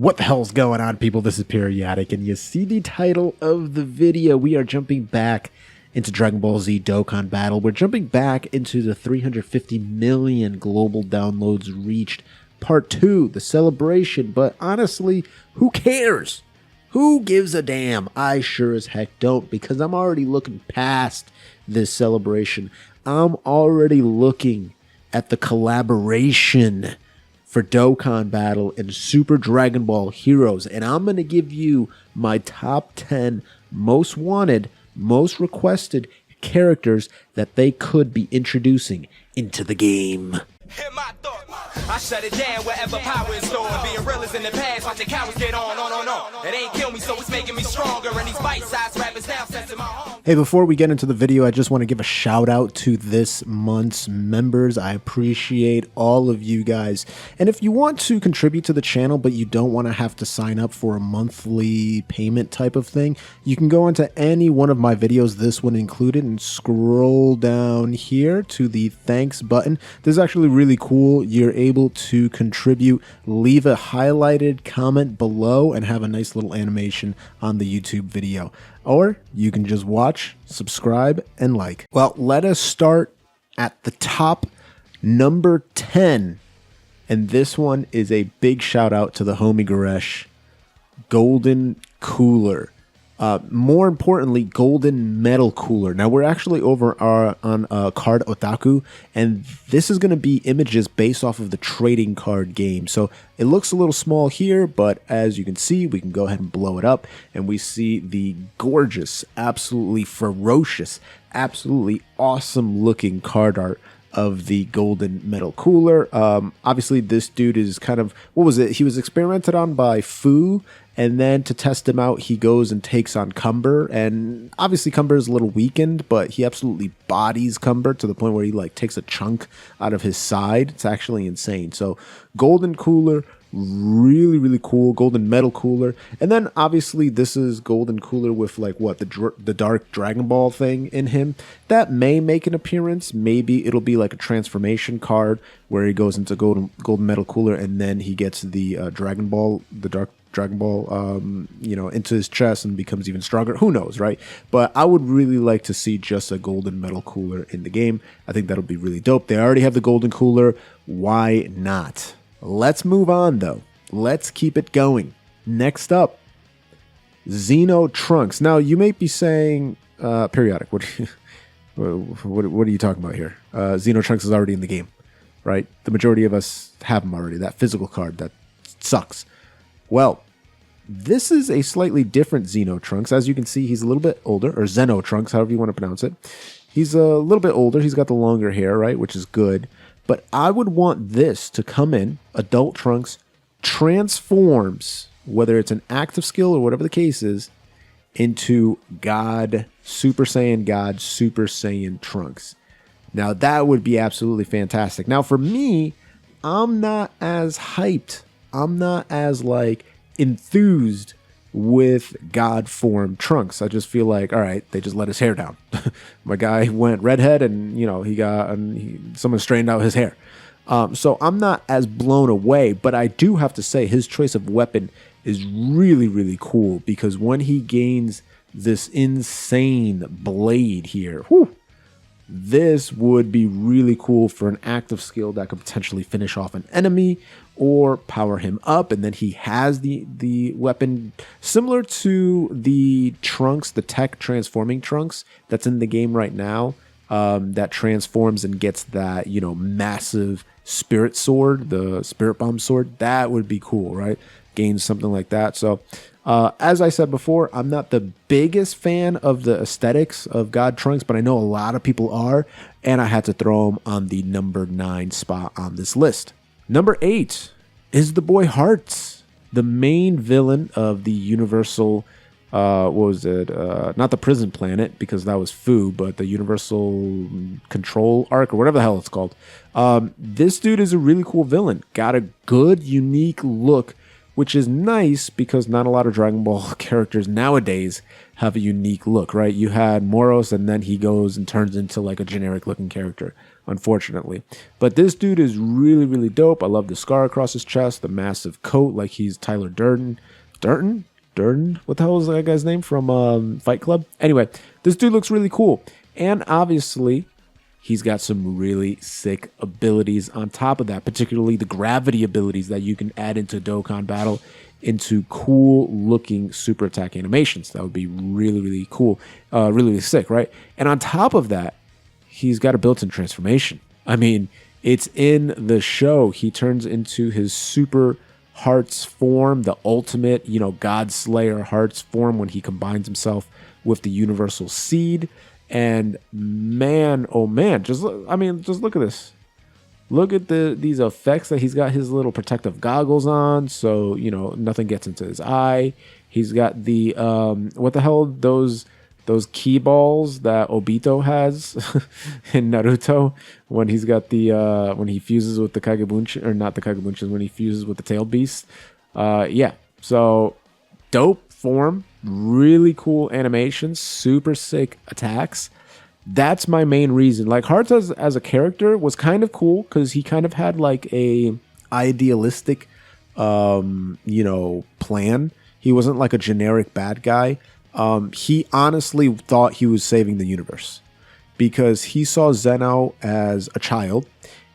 What the hell's going on, people? This is Periodik, and you see the title of the video. We are jumping back into Dragonball Z Dokkan Battle. We're jumping back into the 350 million global downloads reached Part 2, the celebration. But honestly, who cares? Who gives a damn? I sure as heck don't, because I'm already looking past this celebration. I'm already looking at the collaboration for Dokkan Battle and Super Dragon Ball Heroes, and I'm going to give you my top 10 most wanted, most requested characters that they could be introducing into the game. I shut it down wherever power is stored. Being real is in the past, watching cowards get on. It ain't kill me, so it's making me stronger. And these bite-sized rappers now sensing my home. Hey, before we get into the video, I just want to give a shout out to this month's members. I appreciate all of you guys. And if you want to contribute to the channel, but you don't want to have to sign up for a monthly payment type of thing, you can go into any one of my videos, this one included, and scroll down here to the thanks button. This is actually really cool. You're able to contribute, leave a highlighted comment below, and have a nice little animation on the YouTube video. Or you can just watch, subscribe, and like. Well, let us start at the top, number 10. And this one is a big shout out to the homie Goresh. Golden Cooler. More importantly, Golden Metal Cooler. Now, we're actually over on Card Otaku, and this is going to be images based off of the trading card game. So it looks a little small here, but as you can see, we can go ahead and blow it up, and we see the gorgeous, absolutely ferocious, absolutely awesome looking card art of the Golden Metal Cooler. Obviously, this dude is kind of, what was it? He was experimented on by Fu, and then to test him out, he goes and takes on Cumber, and obviously Cumber is a little weakened, but he absolutely bodies Cumber to the point where he like takes a chunk out of his side. It's actually insane. So Golden Cooler, really, really cool. Golden Metal Cooler. And then obviously this is Golden Cooler with like what, the dark Dragon Ball thing in him. That may make an appearance. Maybe it'll be like a transformation card where he goes into Golden Metal Cooler, and then he gets the Dragon Ball, the dark Dragon Ball, into his chest and becomes even stronger. Who knows, right? But I would really like to see just a Golden Metal Cooler in the game. I think that'll be really dope. They already have the Golden Cooler. Why not? Let's move on, though. Let's keep it going. Next up, Zeno Trunks. Now, you may be saying, Periodik, what are you talking about here? Zeno Trunks is already in the game, right? The majority of us have him already. That physical card, that sucks. Well, this is a slightly different Zeno Trunks. As you can see, he's a little bit older, or Zeno Trunks, however you want to pronounce it. He's a little bit older. He's got the longer hair, right, which is good. But I would want this to come in, Adult Trunks, transforms, whether it's an active skill or whatever the case is, into God, Super Saiyan Trunks. Now, that would be absolutely fantastic. Now, for me, I'm not as hyped. I'm not as like enthused with God form Trunks. I just feel like, all right, they just let his hair down. My guy went redhead, and someone straightened out his hair. So I'm not as blown away, but I do have to say his choice of weapon is really, really cool, because when he gains this insane blade here, this would be really cool for an active skill that could potentially finish off an enemy or power him up. And then he has the weapon similar to the Trunks, the tech transforming Trunks that's in the game right now, that transforms and gets that, massive spirit sword, the spirit bomb sword. That would be cool, right? Gains something like that. So as I said before, I'm not the biggest fan of the aesthetics of God Trunks, but I know a lot of people are, and I had to throw him on the number 9 spot on this list. Number 8 is the boy Hearts, the main villain of the Universal, what was it? Not the Prison Planet, because that was Fu, but the Universal Control Arc, or whatever the hell it's called. This dude is a really cool villain. Got a good, unique look, which is nice because not a lot of Dragon Ball characters nowadays have a unique look, right? You had Moros, and then he goes and turns into like a generic looking character. unfortunately. But this dude is really, really dope. I love the scar across his chest, the massive coat like he's Tyler Durden. Durden? What the hell is that guy's name from Fight Club? Anyway, this dude looks really cool. And obviously, he's got some really sick abilities on top of that, particularly the gravity abilities that you can add into Dokkan Battle into cool looking super attack animations. That would be really, really cool. Really, really sick, right? And on top of that, he's got a built-in transformation. I mean, it's in the show. He turns into his super Hearts form, the ultimate, God Slayer Hearts form when he combines himself with the Universal Seed. And man, oh man, just look at this. Look at these effects that he's got his little protective goggles on, so nothing gets into his eye. He's got the what the hell those key balls that Obito has in Naruto when he's got the when he fuses with the Kagebunshin, or not the Kagebunshin, when he fuses with the tail beast. Yeah, so dope form, really cool animations, super sick attacks. That's my main reason. Like, Hearts as a character was kind of cool because he kind of had like a idealistic, plan. He wasn't like a generic bad guy. He honestly thought he was saving the universe because he saw Zeno as a child,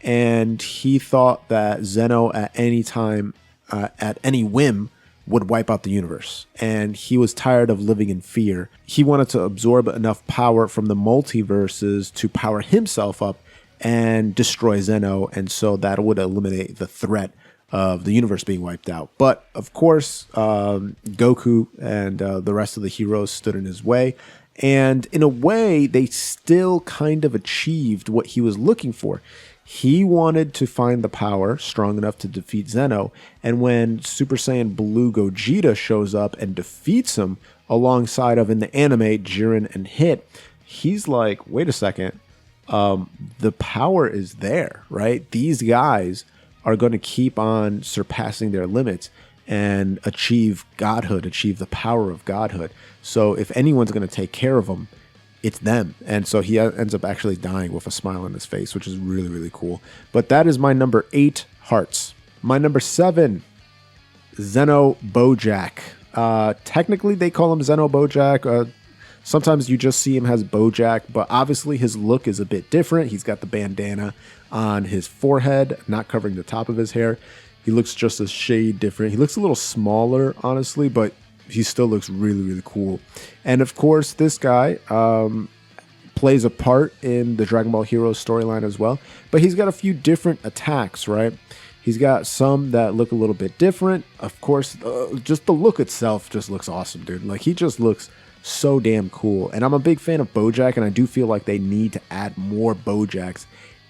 and he thought that Zeno at any time, at any whim, would wipe out the universe. And he was tired of living in fear. He wanted to absorb enough power from the multiverses to power himself up and destroy Zeno, and so that would eliminate the threat of the universe being wiped out. But of course, Goku and the rest of the heroes stood in his way, and in a way they still kind of achieved what he was looking for. He wanted to find the power strong enough to defeat Zeno, and when Super Saiyan Blue Gogeta shows up and defeats him alongside of, in the anime, Jiren and Hit, he's like, wait a second, the power is there, right? These guys are going to keep on surpassing their limits and achieve godhood, achieve the power of godhood. So if anyone's going to take care of them, it's them. And so he ends up actually dying with a smile on his face, which is really, really cool. But that is my number 8, Hearts. My number 7, Zeno Bojack. Technically, they call him Zeno Bojack. Sometimes you just see him as Bojack, but obviously his look is a bit different. He's got the bandana on his forehead, not covering the top of his hair. He looks just a shade different. He looks a little smaller, honestly, but he still looks really, really cool. And of course, this guy plays a part in the Dragon Ball Heroes storyline as well. But he's got a few different attacks, right? He's got some that look a little bit different. Of course, just the look itself just looks awesome, dude. Like, he just looks so damn cool. And I'm a big fan of Bojack, and I do feel like they need to add more Bojacks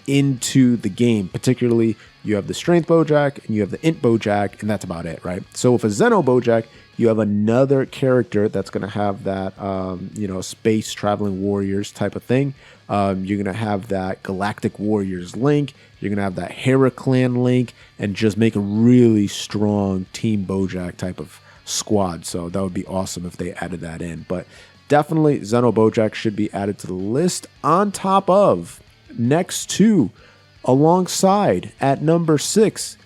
into the game. Particularly, you have the Strength Bojack and you have the Int Bojack, and that's about it, right? So with a Zeno Bojack, you have another character that's going to have that, space traveling warriors type of thing. You're going to have that Galactic Warriors link. You're going to have that Heraclan link, and just make a really strong Team Bojack type of squad. So that would be awesome if they added that in. But definitely Zeno Bojack should be added to the list, on top of, next to, alongside, at number 6,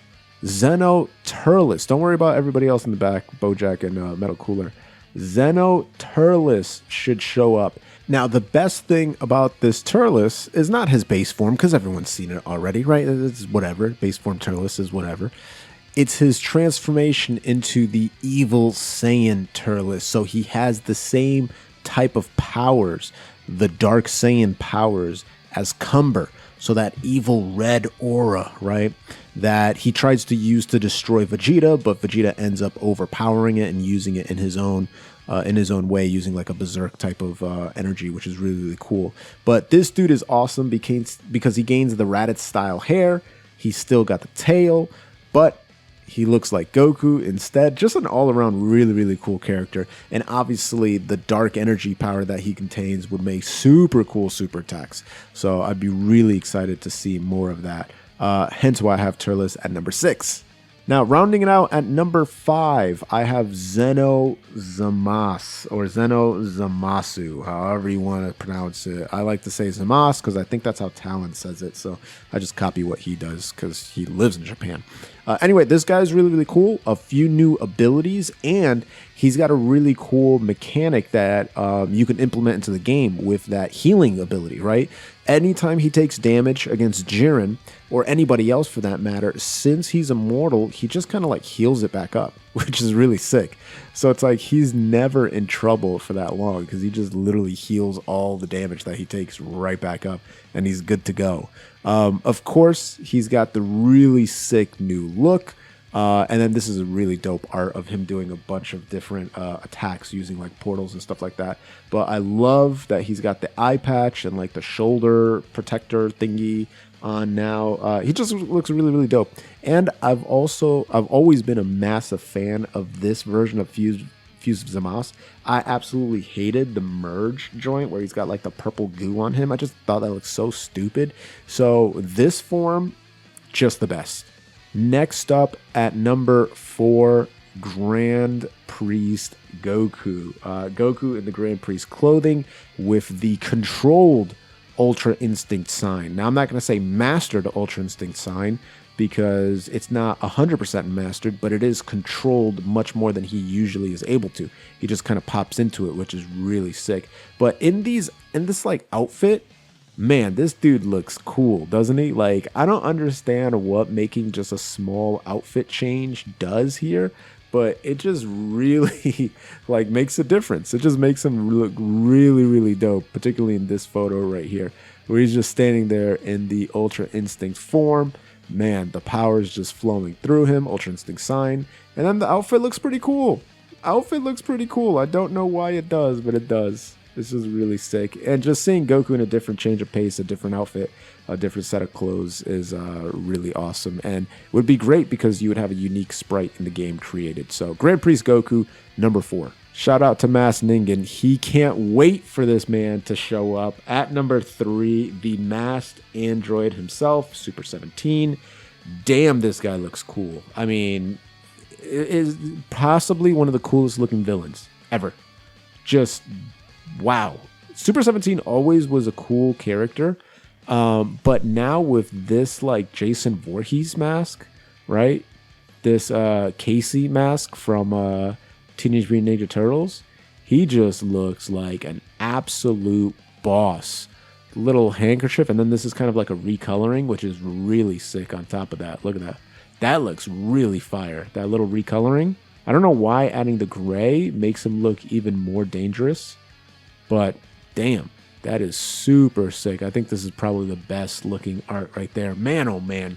Zeno Turles. Don't worry about everybody else in the back, Bojack and Metal Cooler. Zeno Turles should show up. Now, the best thing about this Turles is not his base form, because everyone's seen it already, right? It's whatever. Base form Turles is whatever. It's his transformation into the evil Saiyan Turles. So he has the same type of powers, the Dark Saiyan powers, as Cumber. So that evil red aura, right, that he tries to use to destroy Vegeta, but Vegeta ends up overpowering it and using it in his own way, using like a berserk type of energy, which is really, really cool. But this dude is awesome because he gains the Raditz style hair. He's still got the tail, but he looks like Goku instead. Just an all-around really, really cool character. And obviously, the dark energy power that he contains would make super cool super attacks. So I'd be really excited to see more of that. Hence why I have Turles at number 6. Now, rounding it out at number 5, I have Zeno Zamas, or Zeno Zamasu, however you want to pronounce it. I like to say Zamas because I think that's how Talon says it, so I just copy what he does because he lives in Japan. Anyway, this guy's really, really cool. A few new abilities, and he's got a really cool mechanic that you can implement into the game with that healing ability, right? Anytime he takes damage against Jiren, or anybody else for that matter, since he's immortal, he just kind of like heals it back up, which is really sick. So it's like he's never in trouble for that long because he just literally heals all the damage that he takes right back up, and he's good to go. Of course, he's got the really sick new look. And then this is a really dope art of him doing a bunch of different attacks using like portals and stuff like that. But I love that he's got the eye patch and like the shoulder protector thingy on now. He just looks really, really dope. And I've always been a massive fan of this version of Fused Zamasu. I absolutely hated the merge joint where he's got like the purple goo on him. I just thought that looked so stupid. So this form, just the best. Next up at number 4, Grand Priest Goku. Goku in the Grand Priest clothing with the controlled Ultra Instinct sign. Now, I'm not going to say mastered Ultra Instinct sign because it's not 100% mastered, but it is controlled much more than he usually is able to. He just kind of pops into it, which is really sick. But in this like outfit, man, this dude looks cool, doesn't he? Like, I don't understand what making just a small outfit change does here, but it just really like makes a difference. It just makes him look really, really dope, particularly in this photo right here, where he's just standing there in the Ultra Instinct form. Man, the power is just flowing through him, Ultra Instinct sign, and then the outfit looks pretty cool. I don't know why it does, but it does. This is really sick. And just seeing Goku in a different change of pace, a different outfit, a different set of clothes is really awesome. And would be great because you would have a unique sprite in the game created. So Grand Priest Goku, number 4. Shout out to Mass Ningen. He can't wait for this man to show up. At number 3, the masked android himself, Super 17. Damn, this guy looks cool. I mean, it is possibly one of the coolest looking villains ever. Just wow. Super 17 always was a cool character, but now with this like Jason Voorhees mask, right? This Casey mask from Teenage Mutant Ninja Turtles, he just looks like an absolute boss. Little handkerchief, and then this is kind of like a recoloring, which is really sick on top of that. Look at that. That looks really fire. That little recoloring. I don't know why adding the gray makes him look even more dangerous. But damn, that is super sick. I think this is probably the best looking art right there. Man, oh man.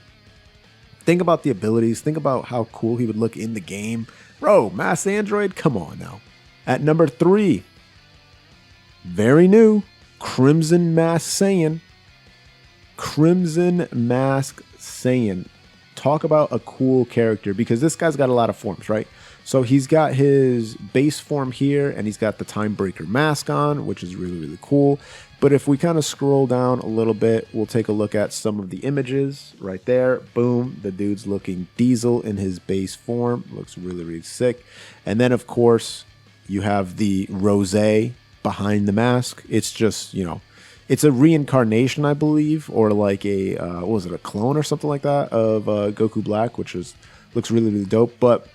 Think about the abilities. Think about how cool he would look in the game. Bro, Mass Android, come on now. At number 3, very new, Crimson Mask Saiyan. Crimson Mask Saiyan. Talk about a cool character because this guy's got a lot of forms, right? So he's got his base form here, and he's got the Time Breaker mask on, which is really, really cool. But if we kind of scroll down a little bit, we'll take a look at some of the images right there. Boom, the dude's looking Diesel in his base form. Looks really, really sick. And then, of course, you have the rosé behind the mask. It's just, you know, it's a reincarnation, I believe, or like a, what was it, a clone or something like that of Goku Black, which looks really, really dope. But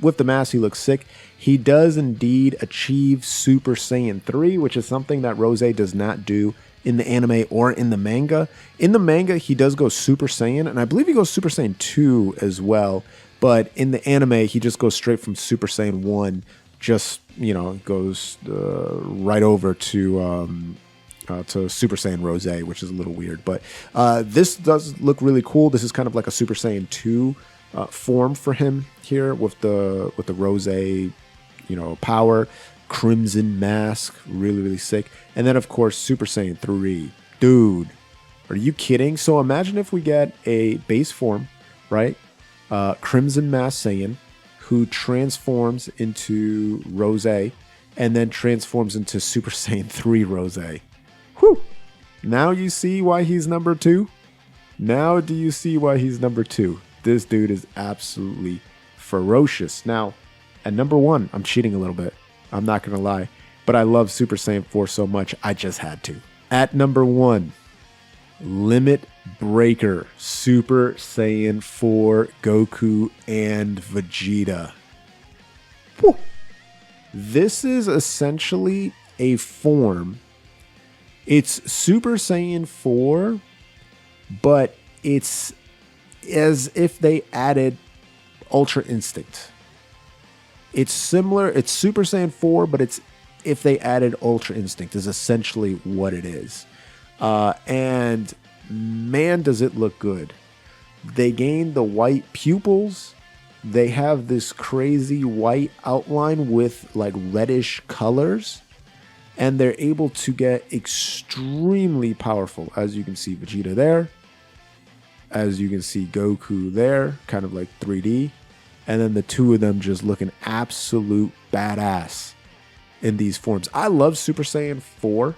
with the mask, he looks sick. He does indeed achieve Super Saiyan 3, which is something that Rosé does not do in the anime or in the manga. In the manga, he does go Super Saiyan, and I believe he goes Super Saiyan 2 as well. But in the anime, he just goes straight from Super Saiyan 1, just, you know, goes right over to Super Saiyan Rosé, which is a little weird. But this does look really cool. This is kind of like a Super Saiyan 2 form for him here with the Rosé, you know, power, crimson mask, really, really sick. And then, of course, Super Saiyan 3. Dude, are you kidding? So imagine if we get a base form, right? Crimson Mask Saiyan, who transforms into Rosé, and then transforms into Super Saiyan 3 Rosé. Whew! Now you see why he's number 2? Now do you see why he's number 2? This dude is absolutely ferocious. Now, at number 1, I'm cheating a little bit. I'm not going to lie. But I love Super Saiyan 4 so much, I just had to. At number 1, Limit Breaker Super Saiyan 4 Goku and Vegeta. Whew. This is essentially a form. It's Super Saiyan 4, but it's as if they added Ultra Instinct. It's similar. It's Super Saiyan 4, but it's if they added Ultra Instinct is essentially what it is. And man, does it look good. They gain the white pupils. They have this crazy white outline with like reddish colors. And they're able to get extremely powerful. As you can see Vegeta there. As you can see Goku there. Kind of like 3D. And then the two of them just looking absolute badass in these forms. I love Super Saiyan 4.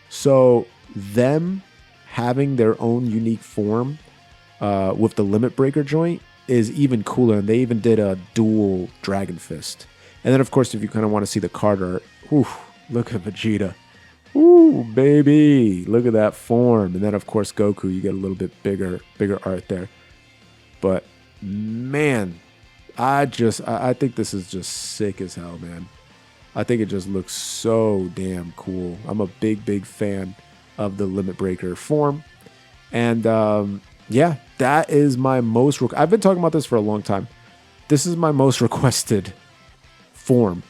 So them having their own unique form with the Limit Breaker joint is even cooler. And they even did a dual Dragon Fist. And then, of course, if you kind of want to see the card art, look at Vegeta. Ooh, baby. Look at that form. And then, of course, Goku, you get a little bit bigger art there. But, man, I think this is just sick as hell, man. I think it just looks so damn cool. I'm a big fan of the Limit Breaker form. And, yeah, that is my most... I've been talking about this for a long time. This is my most requested form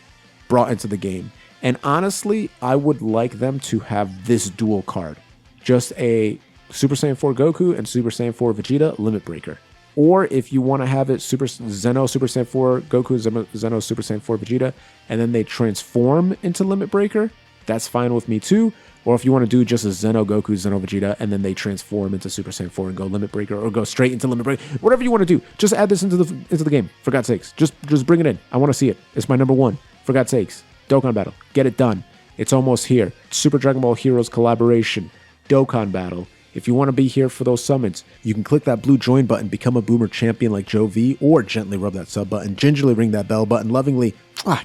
brought into the game. And honestly, I would like them to have this dual card. Just a Super Saiyan 4 Goku and Super Saiyan 4 Vegeta Limit Breaker. Or if you want to have it Zeno Super Saiyan 4 Goku, Zeno Super Saiyan 4 Vegeta, and then they transform into Limit Breaker, that's fine with me too. Or if you want to do just a Zeno Goku, Zeno Vegeta, and then they transform into Super Saiyan 4 and go Limit Breaker, or go straight into Limit Breaker, whatever you want to do, just add this into the game, for God's sakes. Just bring it in. I want to see it. It's my number 1, for God's sakes. Dokkan Battle. Get it done. It's almost here. Super Dragon Ball Heroes collaboration. Dokkan Battle. If you want to be here for those summons, you can click that blue join button, become a boomer champion like Joe V, or gently rub that sub button, gingerly ring that bell button, lovingly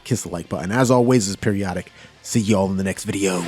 kiss the like button. As always, is Periodic. See y'all in the next video.